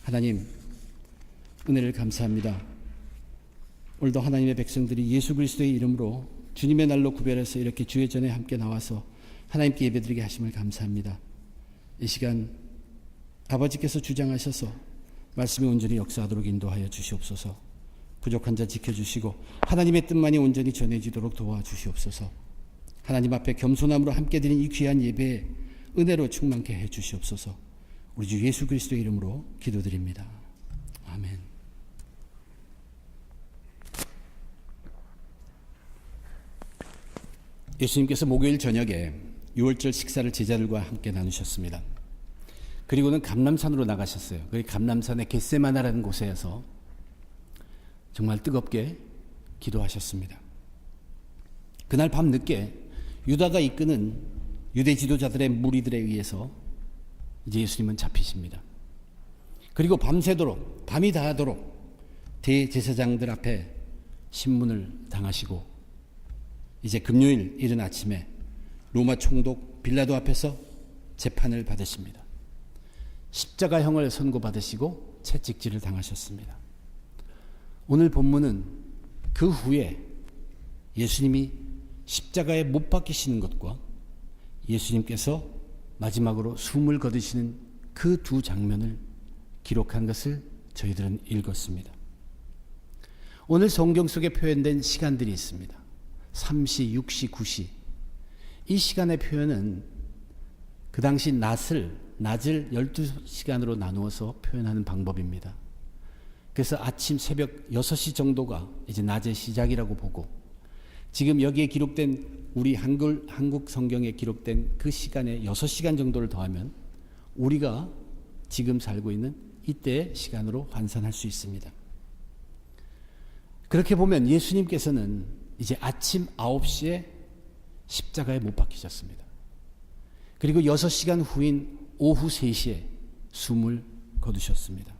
하나님, 은혜를 감사합니다. 오늘도 하나님의 백성들이 예수 그리스도의 이름으로 주님의 날로 구별해서 이렇게 주의 전에 함께 나와서 하나님께 예배드리게 하심을 감사합니다. 이 시간 아버지께서 주장하셔서 말씀이 온전히 역사하도록 인도하여 주시옵소서. 부족한 자 지켜주시고 하나님의 뜻만이 온전히 전해지도록 도와주시옵소서. 하나님 앞에 겸손함으로 함께 드린 이 귀한 예배에 은혜로 충만케 해 주시옵소서. 우리 주 예수 그리스도의 이름으로 기도드립니다. 아멘. 예수님께서 목요일 저녁에 유월절 식사를 제자들과 함께 나누셨습니다. 그리고는 감람산으로 나가셨어요. 그 감람산의 겟세마나라는 곳에서 정말 뜨겁게 기도하셨습니다. 그날 밤 늦게 유다가 이끄는 유대 지도자들의 무리들에 의해서 이제 예수님은 잡히십니다. 그리고 밤새도록, 밤이 다하도록 대제사장들 앞에 신문을 당하시고 이제 금요일 이른 아침에 로마 총독 빌라도 앞에서 재판을 받으십니다. 십자가형을 선고받으시고 채찍질을 당하셨습니다. 오늘 본문은 그 후에 예수님이 십자가에 못 박히시는 것과 예수님께서 마지막으로 숨을 거두시는 그 두 장면을 기록한 것을 저희들은 읽었습니다. 오늘 성경 속에 표현된 시간들이 있습니다. 3시, 6시, 9시. 이 시간의 표현은 그 당시 낮을 12시간으로 나누어서 표현하는 방법입니다. 그래서 아침 새벽 6시 정도가 이제 낮의 시작이라고 보고, 지금 여기에 기록된 우리 한국 성경에 기록된 그 시간에 6시간 정도를 더하면 우리가 지금 살고 있는 이때의 시간으로 환산할 수 있습니다. 그렇게 보면 예수님께서는 이제 아침 9시에 십자가에 못 박히셨습니다. 그리고 6시간 후인 오후 3시에 숨을 거두셨습니다.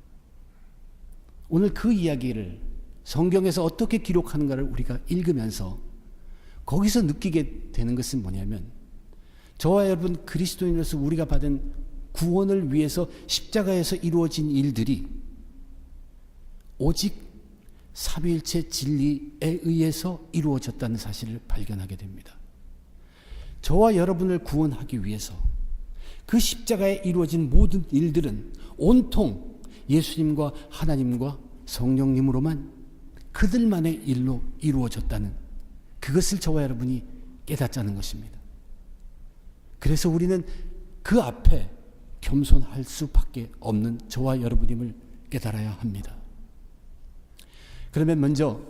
오늘 그 이야기를 성경에서 어떻게 기록하는가를 우리가 읽으면서 거기서 느끼게 되는 것은 뭐냐면, 저와 여러분 그리스도인으로서 우리가 받은 구원을 위해서 십자가에서 이루어진 일들이 오직 삼위일체 진리에 의해서 이루어졌다는 사실을 발견하게 됩니다. 저와 여러분을 구원하기 위해서 그 십자가에 이루어진 모든 일들은 온통 예수님과 하나님과 성령님으로만 그들만의 일로 이루어졌다는, 그것을 저와 여러분이 깨닫자는 것입니다. 그래서 우리는 그 앞에 겸손할 수밖에 없는 저와 여러분임을 깨달아야 합니다. 그러면 먼저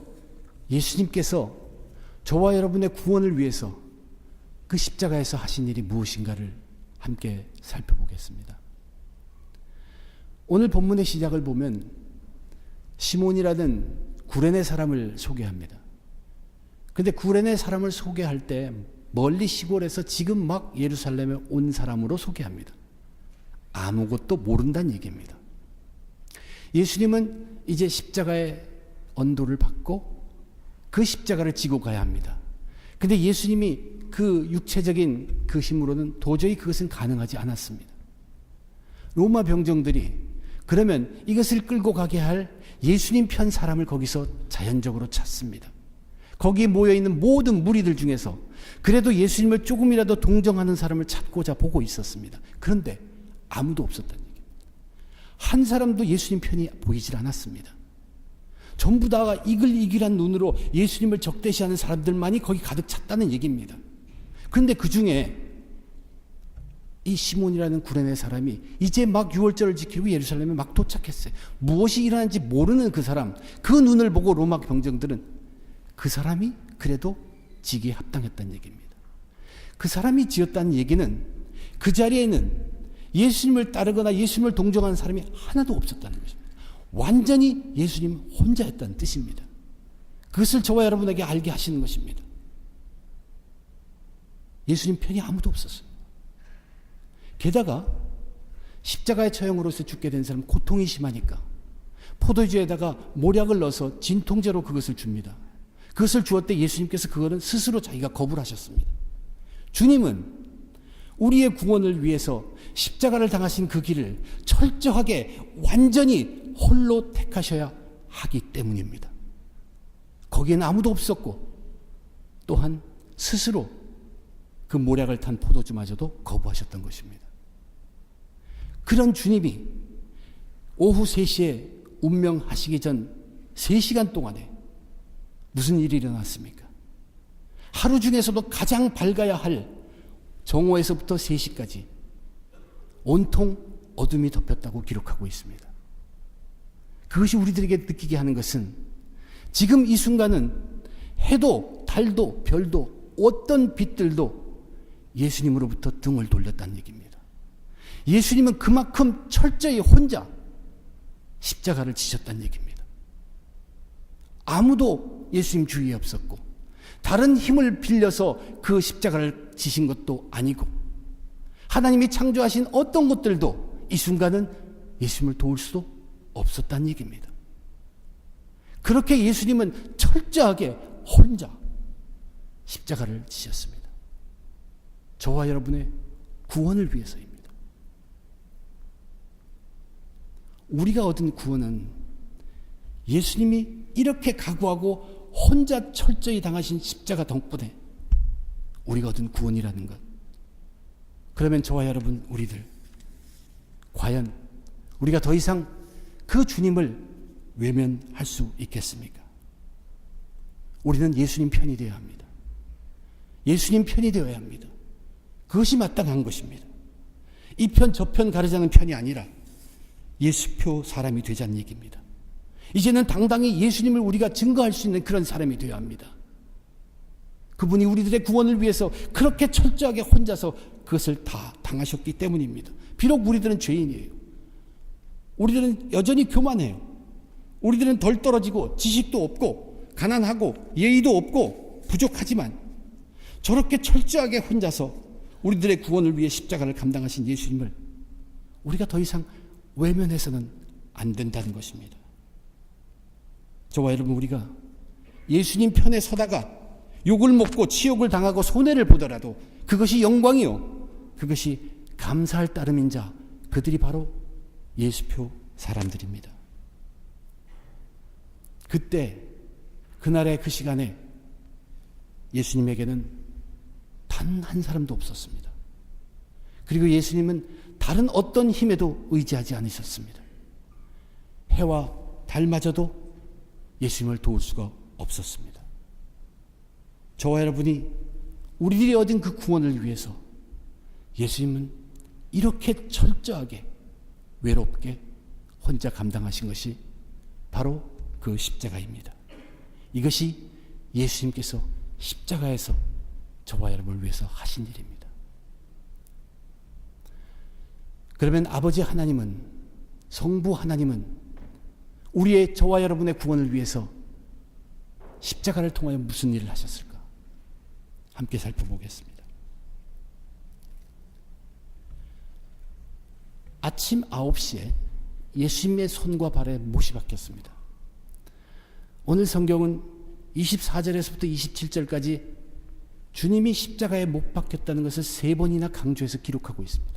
예수님께서 저와 여러분의 구원을 위해서 그 십자가에서 하신 일이 무엇인가를 함께 살펴보겠습니다. 오늘 본문의 시작을 보면 시몬이라는 구레네 사람을 소개합니다. 근데 구레네 사람을 소개할 때 멀리 시골에서 지금 막 예루살렘에 온 사람으로 소개합니다. 아무것도 모른다는 얘기입니다. 예수님은 이제 십자가의 언도를 받고 그 십자가를 지고 가야 합니다. 근데 예수님이 그 육체적인 그 힘으로는 도저히 그것은 가능하지 않았습니다. 로마 병정들이 그러면 이것을 끌고 가게 할 예수님 편 사람을 거기서 자연적으로 찾습니다. 거기에 모여있는 모든 무리들 중에서 그래도 예수님을 조금이라도 동정하는 사람을 찾고자 보고 있었습니다. 그런데 아무도 없었다는 얘기입니다. 한 사람도 예수님 편이 보이질 않았습니다. 전부 다가 이글이글한 눈으로 예수님을 적대시하는 사람들만이 거기 가득 찼다는 얘기입니다. 그런데 그 중에 이 시몬이라는 구레네 사람이 이제 막 유월절을 지키고 예루살렘에 막 도착했어요. 무엇이 일어나는지 모르는 그 사람, 그 눈을 보고 로마 병정들은 그 사람이 그래도 지기에 합당했다는 얘기입니다. 그 사람이 지었다는 얘기는 그 자리에는 예수님을 따르거나 예수님을 동정하는 사람이 하나도 없었다는 것입니다. 완전히 예수님 혼자였다는 뜻입니다. 그것을 저와 여러분에게 알게 하시는 것입니다. 예수님 편이 아무도 없었어요. 게다가 십자가의 처형으로서 죽게 된 사람 고통이 심하니까 포도주에다가 모략을 넣어서 진통제로 그것을 줍니다. 그것을 주었을 때 예수님께서 그거는 스스로 자기가 거부를 하셨습니다. 주님은 우리의 구원을 위해서 십자가를 당하신 그 길을 철저하게 완전히 홀로 택하셔야 하기 때문입니다. 거기에는 아무도 없었고 또한 스스로 그 모략을 탄 포도주마저도 거부하셨던 것입니다. 그런 주님이 오후 3시에 운명하시기 전 3시간 동안에 무슨 일이 일어났습니까? 하루 중에서도 가장 밝아야 할 정오에서부터 3시까지 온통 어둠이 덮였다고 기록하고 있습니다. 그것이 우리들에게 느끼게 하는 것은 지금 이 순간은 해도 달도 별도 어떤 빛들도 예수님으로부터 등을 돌렸다는 얘기입니다. 예수님은 그만큼 철저히 혼자 십자가를 지셨다는 얘기입니다. 아무도 예수님 주위에 없었고 다른 힘을 빌려서 그 십자가를 지신 것도 아니고 하나님이 창조하신 어떤 것들도 이 순간은 예수님을 도울 수도 없었다는 얘기입니다. 그렇게 예수님은 철저하게 혼자 십자가를 지셨습니다. 저와 여러분의 구원을 위해서입니다. 우리가 얻은 구원은 예수님이 이렇게 각오하고 혼자 철저히 당하신 십자가 덕분에 우리가 얻은 구원이라는 것. 그러면 저와 여러분 우리들 과연 우리가 더 이상 그 주님을 외면할 수 있겠습니까? 우리는 예수님 편이 되어야 합니다. 예수님 편이 되어야 합니다. 그것이 마땅한 것입니다. 이 편 저 편 가르자는 편이 아니라 예수표 사람이 되자는 얘기입니다. 이제는 당당히 예수님을 우리가 증거할 수 있는 그런 사람이 되어야 합니다. 그분이 우리들의 구원을 위해서 그렇게 철저하게 혼자서 그것을 다 당하셨기 때문입니다. 비록 우리들은 죄인이에요. 우리들은 여전히 교만해요. 우리들은 덜 떨어지고 지식도 없고 가난하고 예의도 없고 부족하지만 저렇게 철저하게 혼자서 우리들의 구원을 위해 십자가를 감당하신 예수님을 우리가 더 이상 외면해서는 안 된다는 것입니다. 저와 여러분 우리가 예수님 편에 서다가 욕을 먹고 치욕을 당하고 손해를 보더라도 그것이 영광이요 그것이 감사할 따름인 자 그들이 바로 예수표 사람들입니다. 그때 그날의 그 시간에 예수님에게는 단 한 사람도 없었습니다. 그리고 예수님은 다른 어떤 힘에도 의지하지 않으셨습니다. 해와 달마저도 예수님을 도울 수가 없었습니다. 저와 여러분이 우리들이 얻은 그 구원을 위해서 예수님은 이렇게 철저하게 외롭게 혼자 감당하신 것이 바로 그 십자가입니다. 이것이 예수님께서 십자가에서 저와 여러분을 위해서 하신 일입니다. 그러면 아버지 하나님은, 성부 하나님은 우리의 저와 여러분의 구원을 위해서 십자가를 통하여 무슨 일을 하셨을까? 함께 살펴보겠습니다. 아침 9시에 예수님의 손과 발에 못이 박혔습니다. 오늘 성경은 24절에서부터 27절까지 주님이 십자가에 못 박혔다는 것을 3번이나 강조해서 기록하고 있습니다.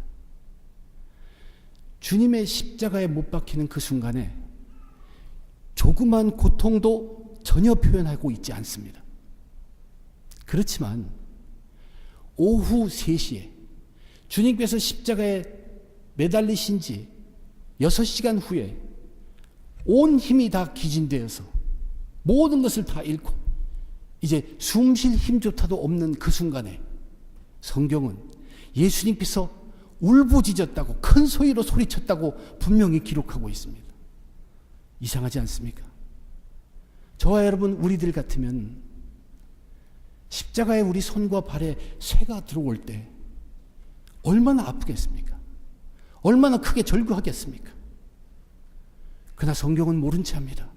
주님의 십자가에 못 박히는 그 순간에 조그만 고통도 전혀 표현하고 있지 않습니다. 그렇지만 오후 3시에 주님께서 십자가에 매달리신 지 6시간 후에 온 힘이 다 기진되어서 모든 것을 다 잃고 이제 숨 쉴 힘조차도 없는 그 순간에 성경은 예수님께서 울부짖었다고 큰 소리로 소리쳤다고 분명히 기록하고 있습니다. 이상하지 않습니까? 저와 여러분 우리들 같으면 십자가에 우리 손과 발에 쇠가 들어올 때 얼마나 아프겠습니까? 얼마나 크게 절규하겠습니까? 그러나 성경은 모른 채 합니다.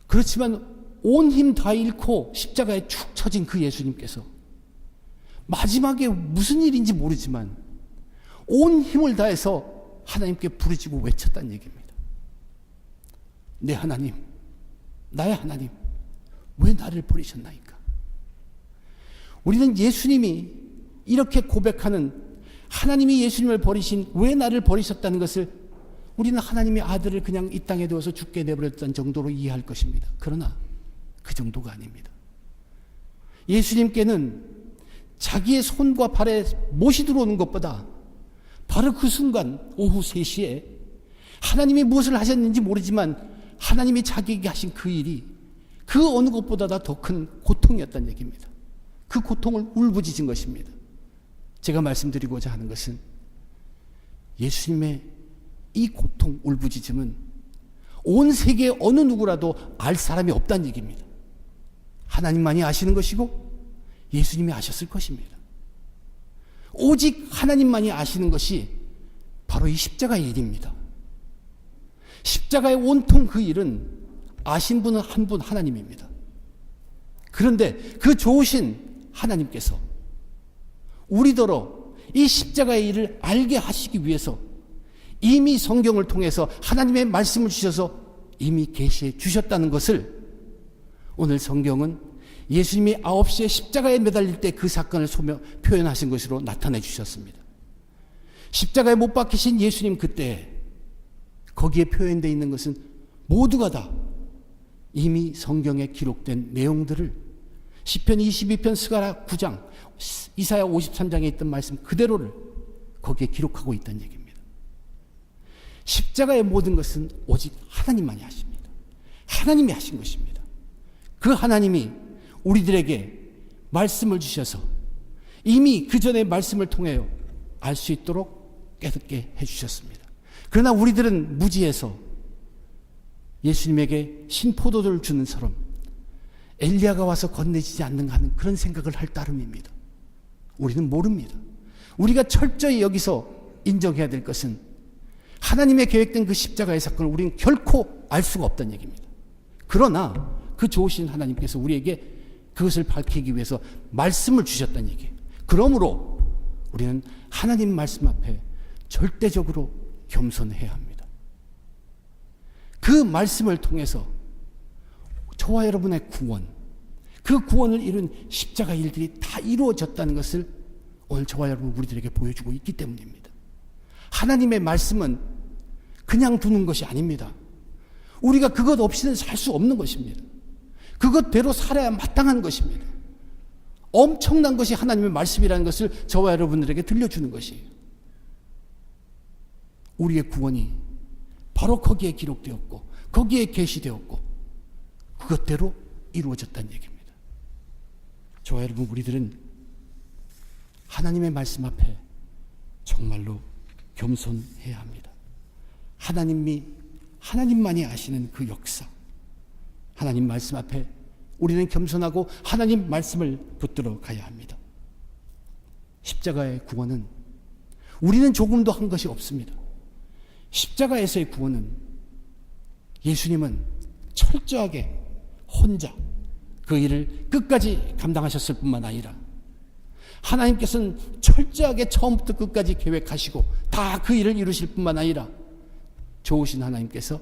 그렇지만 온 힘 다 잃고 십자가에 축 처진 그 예수님께서 마지막에 무슨 일인지 모르지만 온 힘을 다해서 하나님께 부르짖고 외쳤다는 얘기입니다. 내 하나님, 나의 하나님, 왜 나를 버리셨나이까? 우리는 예수님이 이렇게 고백하는 하나님이 예수님을 버리신, 왜 나를 버리셨다는 것을 우리는 하나님의 아들을 그냥 이 땅에 두어서 죽게 내버렸다는 정도로 이해할 것입니다. 그러나 그 정도가 아닙니다. 예수님께는 자기의 손과 발에 못이 들어오는 것보다 바로 그 순간 오후 3시에 하나님이 무엇을 하셨는지 모르지만 하나님이 자기에게 하신 그 일이 그 어느 것보다 더 큰 고통이었다는 얘기입니다. 그 고통을 울부짖은 것입니다. 제가 말씀드리고자 하는 것은 예수님의 이 고통, 울부짖음은 온 세계 어느 누구라도 알 사람이 없다는 얘기입니다. 하나님만이 아시는 것이고 예수님이 아셨을 것입니다. 오직 하나님만이 아시는 것이 바로 이 십자가의 일입니다. 십자가의 온통 그 일은 아신 분은 한 분 하나님입니다. 그런데 그 좋으신 하나님께서 우리더러 이 십자가의 일을 알게 하시기 위해서 이미 성경을 통해서 하나님의 말씀을 주셔서 이미 계시해 주셨다는 것을 오늘 성경은 예수님이 9시에 십자가에 매달릴 때 그 사건을 표현하신 것으로 나타내 주셨습니다. 십자가에 못 박히신 예수님 그때 거기에 표현되어 있는 것은 모두가 다 이미 성경에 기록된 내용들을 시편 22편 스가랴 9장 이사야 53장에 있던 말씀 그대로를 거기에 기록하고 있다는 얘기입니다. 십자가의 모든 것은 오직 하나님만이 하십니다. 하나님이 하신 것입니다. 그 하나님이 우리들에게 말씀을 주셔서 이미 그 전에 말씀을 통해 알 수 있도록 깨닫게 해주셨습니다. 그러나 우리들은 무지해서 예수님에게 신포도를 주는 사람 엘리야가 와서 건네지지 않는가 하는 그런 생각을 할 따름입니다. 우리는 모릅니다. 우리가 철저히 여기서 인정해야 될 것은 하나님의 계획된 그 십자가의 사건을 우리는 결코 알 수가 없다는 얘기입니다. 그러나 그 좋으신 하나님께서 우리에게 그것을 밝히기 위해서 말씀을 주셨다는 얘기예요. 그러므로 우리는 하나님 말씀 앞에 절대적으로 겸손해야 합니다. 그 말씀을 통해서 저와 여러분의 구원, 그 구원을 이룬 십자가 일들이 다 이루어졌다는 것을 오늘 저와 여러분 우리들에게 보여주고 있기 때문입니다. 하나님의 말씀은 그냥 두는 것이 아닙니다. 우리가 그것 없이는 살 수 없는 것입니다. 그것대로 살아야 마땅한 것입니다. 엄청난 것이 하나님의 말씀이라는 것을 저와 여러분들에게 들려주는 것이에요. 우리의 구원이 바로 거기에 기록되었고 거기에 계시되었고 그것대로 이루어졌다는 얘기입니다. 저와 여러분 우리들은 하나님의 말씀 앞에 정말로 겸손해야 합니다. 하나님만이 아시는 그 역사, 하나님 말씀 앞에 우리는 겸손하고 하나님 말씀을 붙들어 가야 합니다. 십자가의 구원은 우리는 조금도 한 것이 없습니다. 십자가에서의 구원은 예수님은 철저하게 혼자 그 일을 끝까지 감당하셨을 뿐만 아니라 하나님께서는 철저하게 처음부터 끝까지 계획하시고 다 그 일을 이루실 뿐만 아니라 좋으신 하나님께서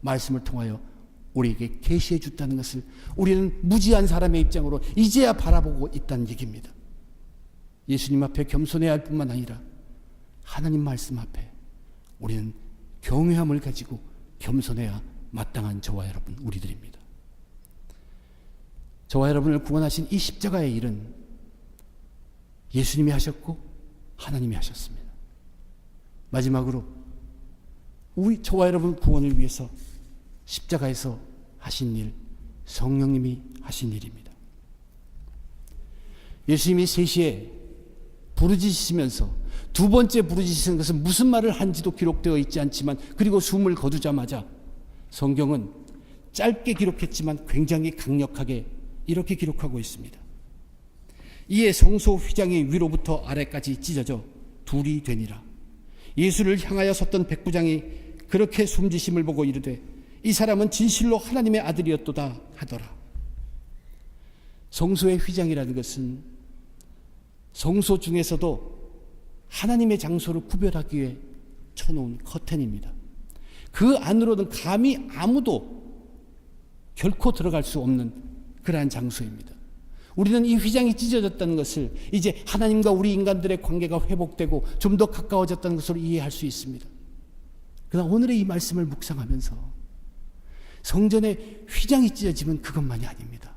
말씀을 통하여 우리에게 계시해 줬다는 것을 우리는 무지한 사람의 입장으로 이제야 바라보고 있다는 얘기입니다. 예수님 앞에 겸손해야 할 뿐만 아니라 하나님 말씀 앞에 우리는 경외함을 가지고 겸손해야 마땅한 저와 여러분 우리들입니다. 저와 여러분을 구원하신 이 십자가의 일은 예수님이 하셨고 하나님이 하셨습니다. 마지막으로 저와 여러분 구원을 위해서 십자가에서 하신 일, 성령님이 하신 일입니다. 예수님이 3시에 부르짖으시면서 두 번째 부르짖으시는 것은 무슨 말을 한지도 기록되어 있지 않지만 그리고 숨을 거두자마자 성경은 짧게 기록했지만 굉장히 강력하게 이렇게 기록하고 있습니다. 이에 성소 휘장이 위로부터 아래까지 찢어져 둘이 되니라. 예수를 향하여 섰던 백부장이 그렇게 숨지심을 보고 이르되 이 사람은 진실로 하나님의 아들이었도다 하더라. 성소의 휘장이라는 것은 성소 중에서도 하나님의 장소를 구별하기 위해 쳐놓은 커튼입니다. 그 안으로는 감히 아무도 결코 들어갈 수 없는 그러한 장소입니다. 우리는 이 휘장이 찢어졌다는 것을 이제 하나님과 우리 인간들의 관계가 회복되고 좀 더 가까워졌다는 것으로 이해할 수 있습니다. 그러나 오늘의 이 말씀을 묵상하면서 성전의 휘장이 찢어지면 그것만이 아닙니다.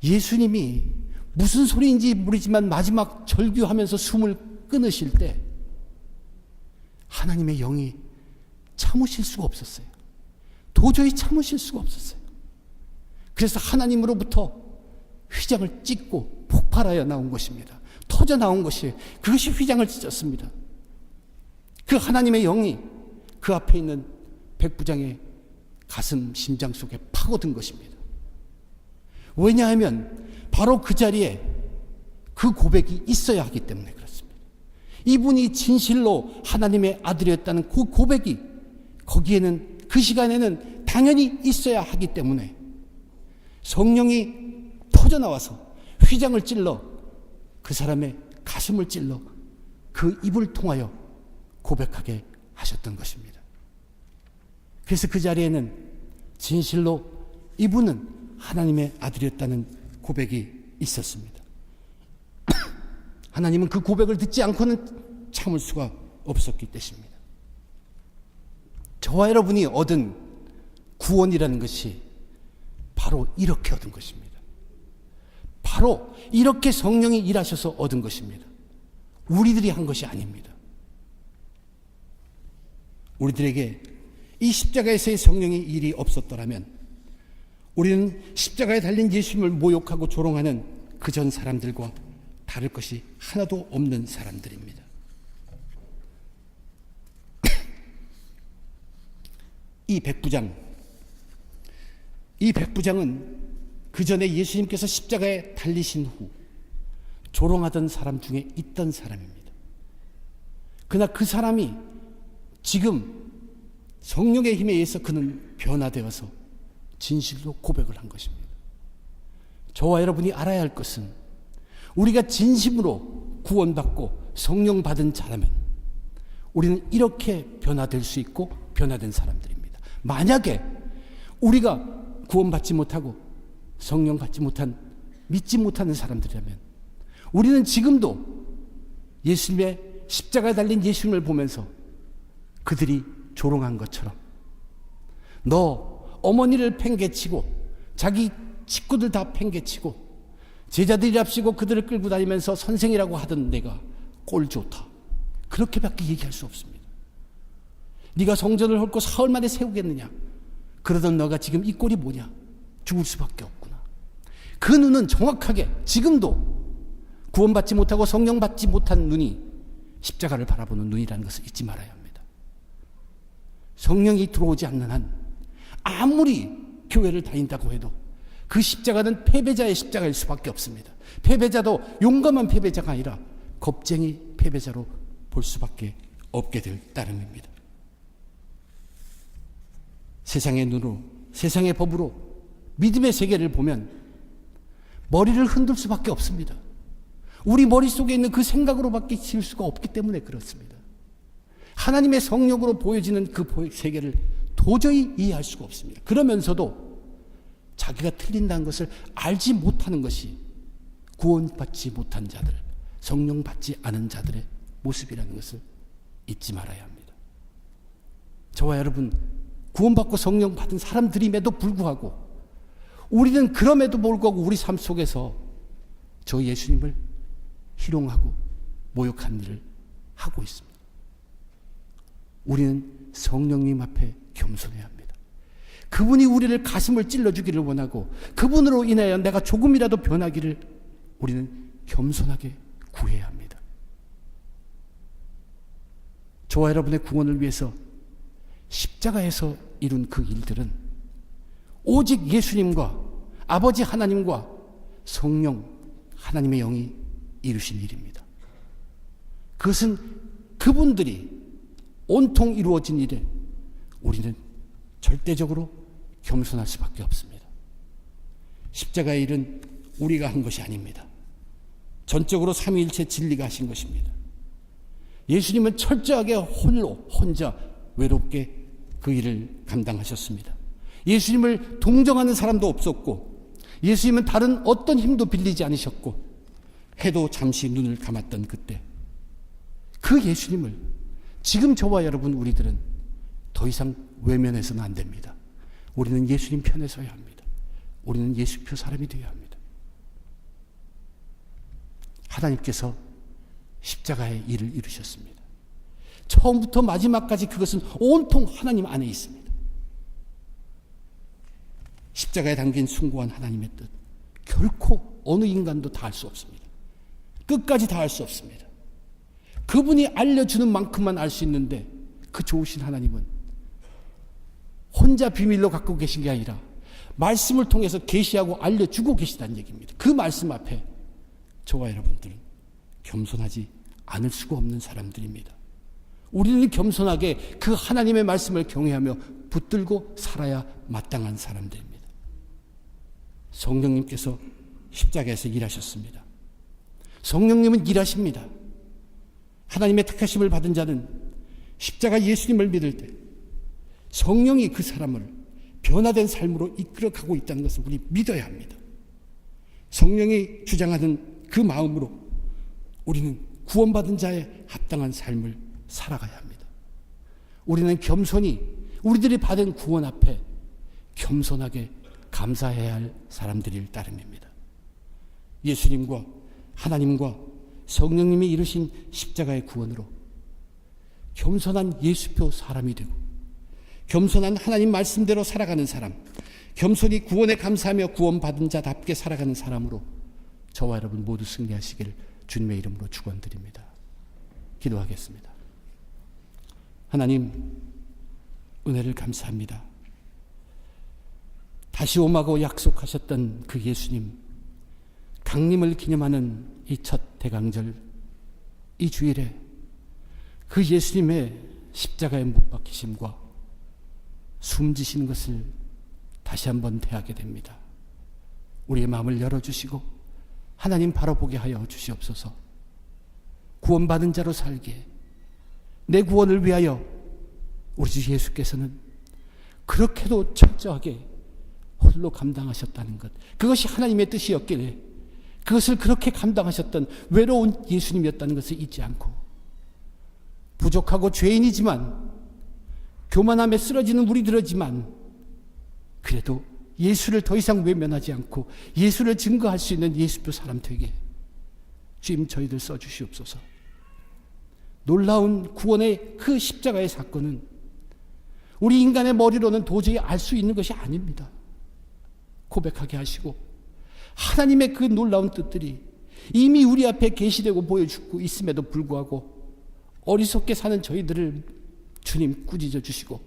예수님이 무슨 소리인지 모르지만 마지막 절규하면서 숨을 끊으실 때 하나님의 영이 참으실 수가 없었어요. 도저히 참으실 수가 없었어요. 그래서 하나님으로부터 휘장을 찢고 폭발하여 나온 것입니다. 터져 나온 것이 그것이 휘장을 찢었습니다. 그 하나님의 영이 그 앞에 있는 백부장의 가슴 심장 속에 파고든 것입니다. 왜냐하면 바로 그 자리에 그 고백이 있어야 하기 때문에 그렇습니다. 이분이 진실로 하나님의 아들이었다는 그 고백이 거기에는 그 시간에는 당연히 있어야 하기 때문에 성령이 터져나와서 휘장을 찔러 그 사람의 가슴을 찔러 그 입을 통하여 고백하게 하셨던 것입니다. 그래서 그 자리에는 진실로 이분은 하나님의 아들이었다는 고백이 있었습니다. 하나님은 그 고백을 듣지 않고는 참을 수가 없었기 때문입니다. 저와 여러분이 얻은 구원이라는 것이 바로 이렇게 얻은 것입니다. 바로 이렇게 성령이 일하셔서 얻은 것입니다. 우리들이 한 것이 아닙니다. 우리들에게 이 십자가에서의 성령의 일이 없었더라면 우리는 십자가에 달린 예수님을 모욕하고 조롱하는 그전 사람들과 다를 것이 하나도 없는 사람들입니다. 이 백부장은 그 전에 예수님께서 십자가에 달리신 후 조롱하던 사람 중에 있던 사람입니다. 그러나 그 사람이 지금 성령의 힘에 의해서 그는 변화되어서 진실로 고백을 한 것입니다. 저와 여러분이 알아야 할 것은 우리가 진심으로 구원받고 성령 받은 자라면 우리는 이렇게 변화될 수 있고 변화된 사람들입니다. 만약에 우리가 구원받지 못하고 성령 받지 못한 믿지 못하는 사람들이라면 우리는 지금도 예수님의 십자가에 달린 예수님을 보면서 그들이 조롱한 것처럼 너 어머니를 팽개치고 자기 식구들 다 팽개치고 제자들이랍시고 그들을 끌고 다니면서 선생이라고 하던 내가 꼴 좋다. 그렇게밖에 얘기할 수 없습니다. 네가 성전을 헐고 사흘 만에 세우겠느냐. 그러던 너가 지금 이 꼴이 뭐냐. 죽을 수밖에 없구나. 그 눈은 정확하게 지금도 구원받지 못하고 성령 받지 못한 눈이 십자가를 바라보는 눈이라는 것을 잊지 말아야 합니다. 성령이 들어오지 않는 한 아무리 교회를 다닌다고 해도 그 십자가는 패배자의 십자가일 수밖에 없습니다. 패배자도 용감한 패배자가 아니라 겁쟁이 패배자로 볼 수밖에 없게 될 따름입니다. 세상의 눈으로, 세상의 법으로 믿음의 세계를 보면 머리를 흔들 수밖에 없습니다. 우리 머릿속에 있는 그 생각으로밖에 지을 수가 없기 때문에 그렇습니다. 하나님의 성령으로 보여지는 그 세계를 도저히 이해할 수가 없습니다. 그러면서도 자기가 틀린다는 것을 알지 못하는 것이 구원받지 못한 자들, 성령 받지 않은 자들의 모습이라는 것을 잊지 말아야 합니다. 저와 여러분 구원받고 성령 받은 사람들임에도 불구하고 우리는 그럼에도 불구하고 우리 삶 속에서 저 예수님을 희롱하고 모욕한 일을 하고 있습니다. 우리는 성령님 앞에 겸손해야 합니다. 그분이 우리를 가슴을 찔러주기를 원하고 그분으로 인하여 내가 조금이라도 변하기를 우리는 겸손하게 구해야 합니다. 저와 여러분의 구원을 위해서 십자가에서 이룬 그 일들은 오직 예수님과 아버지 하나님과 성령 하나님의 영이 이루신 일입니다. 그것은 그분들이 온통 이루어진 일에 우리는 절대적으로 겸손할 수밖에 없습니다. 십자가의 일은 우리가 한 것이 아닙니다. 전적으로 삼위일체 진리가 하신 것입니다. 예수님은 철저하게 혼자 외롭게 그 일을 감당하셨습니다. 예수님을 동정하는 사람도 없었고 예수님은 다른 어떤 힘도 빌리지 않으셨고 해도 잠시 눈을 감았던 그때 그 예수님을 지금 저와 여러분 우리들은 더 이상 외면해서는 안 됩니다. 우리는 예수님 편에 서야 합니다. 우리는 예수표 사람이 되어야 합니다. 하나님께서 십자가의 일을 이루셨습니다. 처음부터 마지막까지 그것은 온통 하나님 안에 있습니다. 십자가에 담긴 숭고한 하나님의 뜻, 결코 어느 인간도 다 알 수 없습니다. 끝까지 다 알 수 없습니다. 그분이 알려주는 만큼만 알 수 있는데 그 좋으신 하나님은 혼자 비밀로 갖고 계신 게 아니라 말씀을 통해서 계시하고 알려주고 계시다는 얘기입니다. 그 말씀 앞에 저와 여러분들은 겸손하지 않을 수가 없는 사람들입니다. 우리는 겸손하게 그 하나님의 말씀을 경외하며 붙들고 살아야 마땅한 사람들입니다. 성령님께서 십자가에서 일하셨습니다. 성령님은 일하십니다. 하나님의 택하심을 받은 자는 십자가 예수님을 믿을 때 성령이 그 사람을 변화된 삶으로 이끌어가고 있다는 것을 우리 믿어야 합니다. 성령이 주장하는 그 마음으로 우리는 구원받은 자의 합당한 삶을 살아가야 합니다. 우리는 겸손히 우리들이 받은 구원 앞에 겸손하게 감사해야 할 사람들일 따름입니다. 예수님과 하나님과 성령님이 이루신 십자가의 구원으로 겸손한 예수표 사람이 되고 겸손한 하나님 말씀대로 살아가는 사람, 겸손히 구원에 감사하며 구원받은 자답게 살아가는 사람으로 저와 여러분 모두 승리하시기를 주님의 이름으로 축원드립니다. 기도하겠습니다. 하나님, 은혜를 감사합니다. 다시 오마고 약속하셨던 그 예수님, 강림을 기념하는 이 첫 대강절, 이 주일에 그 예수님의 십자가에 못 박히심과 숨지신 것을 다시 한번 대하게 됩니다. 우리의 마음을 열어주시고 하나님 바라보게 하여 주시옵소서. 구원받은 자로 살기에 내 구원을 위하여 우리 주 예수께서는 그렇게도 철저하게 홀로 감당하셨다는 것, 그것이 하나님의 뜻이었기에 그것을 그렇게 감당하셨던 외로운 예수님이었다는 것을 잊지 않고 부족하고 죄인이지만 교만함에 쓰러지는 우리들이지만 그래도 예수를 더 이상 외면하지 않고 예수를 증거할 수 있는 예수표 사람 되게 주님 저희들 써주시옵소서. 놀라운 구원의 그 십자가의 사건은 우리 인간의 머리로는 도저히 알 수 있는 것이 아닙니다. 고백하게 하시고 하나님의 그 놀라운 뜻들이 이미 우리 앞에 계시되고 보여주고 있음에도 불구하고 어리석게 사는 저희들을 주님 꾸짖어 주시고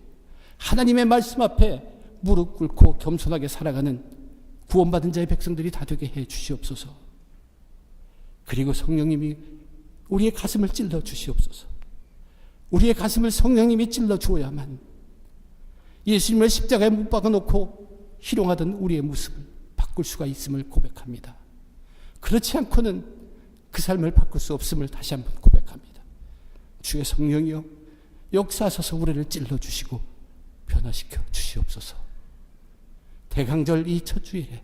하나님의 말씀 앞에 무릎 꿇고 겸손하게 살아가는 구원받은 자의 백성들이 다 되게 해 주시옵소서. 그리고 성령님이 우리의 가슴을 찔러 주시옵소서. 우리의 가슴을 성령님이 찔러 주어야만 예수님을 십자가에 못 박아놓고 희롱하던 우리의 모습을 바꿀 수가 있음을 고백합니다. 그렇지 않고는 그 삶을 바꿀 수 없음을 다시 한번 고백합니다. 주의 성령이여 역사하셔서 우리를 찔러주시고 변화시켜 주시옵소서. 대강절 이 첫 주일에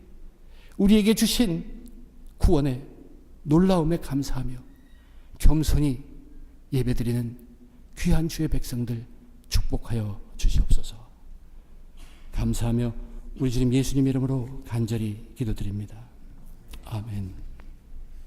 우리에게 주신 구원의 놀라움에 감사하며 겸손히 예배드리는 귀한 주의 백성들 축복하여 주시옵소서. 감사하며 우리 주님 예수님 이름으로 간절히 기도드립니다. 아멘.